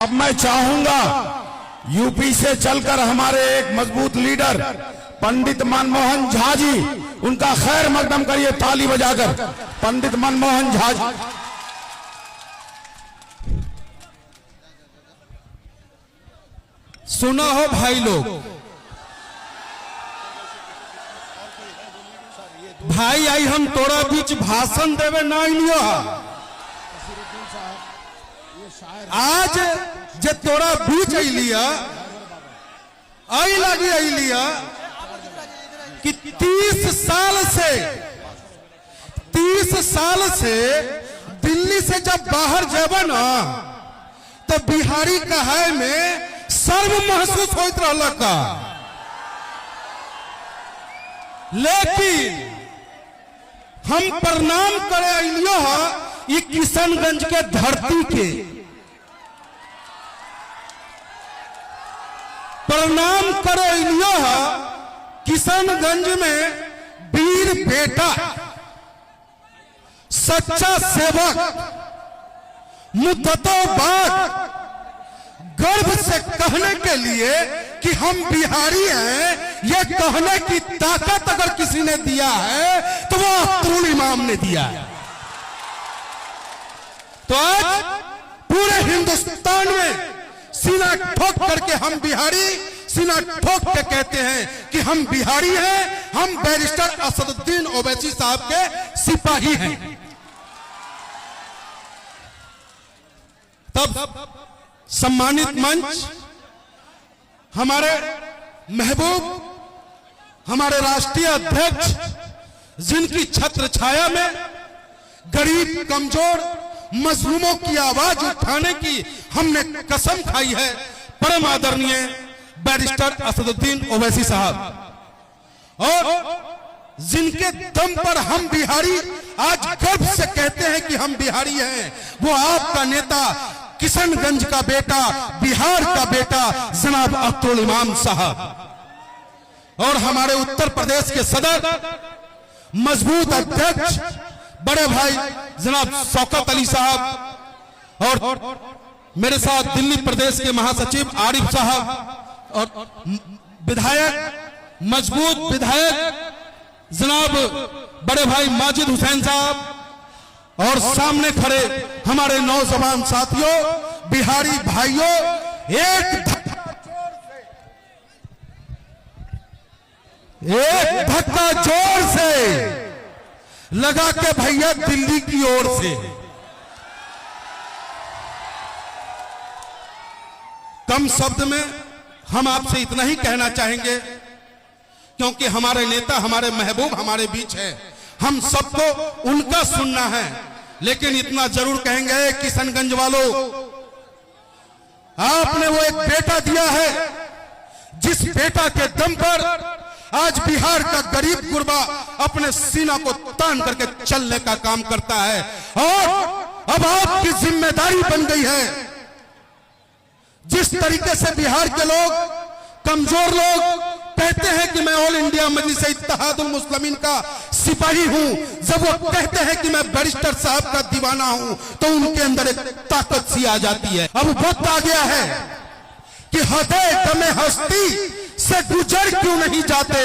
अब मैं चाहूंगा यूपी से चलकर हमारे एक मजबूत लीडर पंडित मनमोहन झा जी, उनका खैर मकदम करिए ताली बजाकर। पंडित मनमोहन झा जी। सुना हो भाई लोग, भाई आई हम तोरा बीच भाषण देवे ना लियो। आज जे तोरा बीच अलिया आई लगी अलिया कि 30 साल से दिल्ली से जब बाहर जेबे ना तो बिहारी कहाय में सर्व महसूस होत रहला का। लेकिन हम प्रणाम करे अलियो ये किशनगंज के धरती के प्रणाम करे अलियो किशनगंज में वीर बेटा सच्चा सेवक मुद्दतों बाद गर्व से कहने के लिए कि हम बिहारी हैं, ये कहने की ताकत अगर किसी ने दिया है तो वो अख्तरुल इमाम ने दिया है। तो आज पूरे हिंदुस्तान में सीना ठोक करके हम बिहारी सीना ठोक के कहते हैं कि हम बिहारी हैं, हम बैरिस्टर असदुद्दीन ओवैसी साहब के सिपाही हैं। तब सम्मानित मंच हमारे महबूब, हमारे राष्ट्रीय अध्यक्ष, जिनकी छत्र छाया में गरीब कमजोर मजलूमों की आवाज उठाने की हमने कसम खाई है, परम आदरणीय बैरिस्टर असदुद्दीन ओवैसी साहब, और जिनके दम पर हम बिहारी आज गर्व से कहते हैं कि हम बिहारी हैं, वो आपका नेता किशनगंज का बेटा, बिहार का बेटा जनाब अख्तरुल इमाम साहब, और हमारे उत्तर प्रदेश के सदर मजबूत अध्यक्ष बड़े भाई जनाब शौकत अली साहब, और मेरे साथ दिल्ली प्रदेश के महासचिव आरिफ साहब, और विधायक मजबूत विधायक जनाब बड़े भाई माजिद हुसैन साहब, और सामने खड़े हमारे नौजवान साथियों, बिहारी भाइयों, एक धक्का जोर से लगा के भैया दिल्ली की ओर से। कम शब्द में हम आपसे इतना ही कहना चाहेंगे, क्योंकि हमारे नेता, हमारे महबूब हमारे बीच है, हम सबको उनका सुनना है। लेकिन इतना जरूर कहेंगे, किशनगंज वालों, आपने वो एक बेटा दिया है, जिस बेटा के दम पर आज बिहार का गरीब गुरबा अपने सीना को तान करके चलने का काम करता है। और अब आपकी जिम्मेदारी बन गई है, जिस तरीके से बिहार के लोग, कमजोर लोग कहते हैं कि मैं ऑल इंडिया मजलिस इत्तेहादुल मुस्लिमीन का सिपाही हूं, जब वो कहते हैं कि मैं बैरिस्टर साहब का दीवाना हूं, तो उनके अंदर एक ताकत सी आ जाती है। अब वक्त आ गया है कि हदे दमे हस्ती से गुजर क्यों नहीं जाते,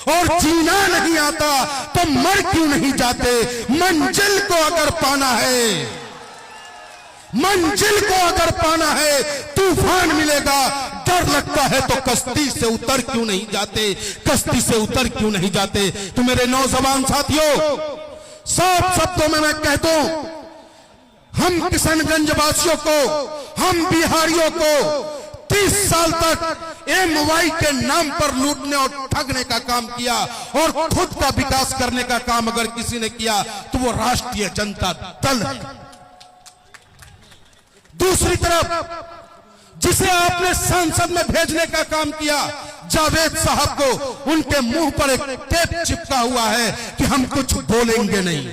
और जीना नहीं आता तो मर क्यों नहीं जाते। मंजिल को अगर पाना है, मंजिल को अगर पाना है, तूफान मिलेगा, डर लगता है तो कश्ती से उतर क्यों नहीं जाते, कश्ती से उतर क्यों नहीं जाते। तो मेरे नौजवान साथियों, साफ शब्दों में मैं कह दूं, हम किशनगंज वासियों को, हम बिहारियों को 30 साल तक MY के नाम पर लूटने और ठगने का काम किया, और खुद का विकास करने का काम अगर किसी ने किया तो वो राष्ट्रीय जनता दल है। दूसरी तरफ जिसे आपने संसद में भेजने का काम किया, जावेद साहब को, उनके मुंह पर एक टेप चिपका हुआ है कि हम कुछ बोलेंगे नहीं।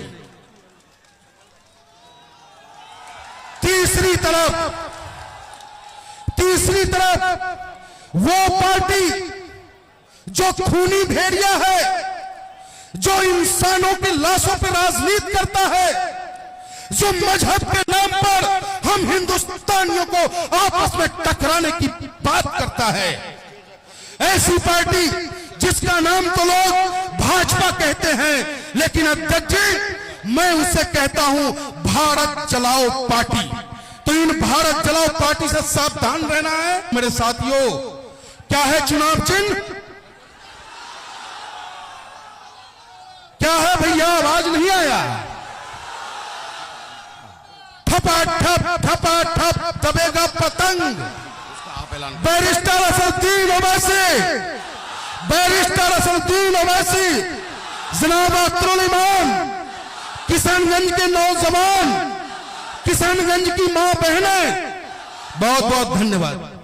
तीसरी तरफ वो पार्टी जो खूनी भेड़िया है, जो इंसानों की लाशों पर राजनीति करता है, जो मजहब के नाम पर हम हिंदुस्तानियों को आपस में टकराने की बात करता है, ऐसी पार्टी जिसका नाम तो लोग भाजपा कहते हैं, लेकिन अध्यक्ष जी मैं उसे कहता हूं भारत चलाओ पार्टी। तो इन भारत चलाओ पार्टी से सावधान रहना है मेरे साथियों। क्या है चुनाव चिन्ह? क्या है भैया? आवाज नहीं आया। ठपा ठप दबेगा पतंग। बैरिस्टर असदुद्दीन ओवैसी, बैरिस्टर असदुद्दीन ओवैसी, जनाब अख्तरुल इमाम, किशनगंज के नौजवान, किशनगंज की मां बहनें, बहुत बहुत धन्यवाद।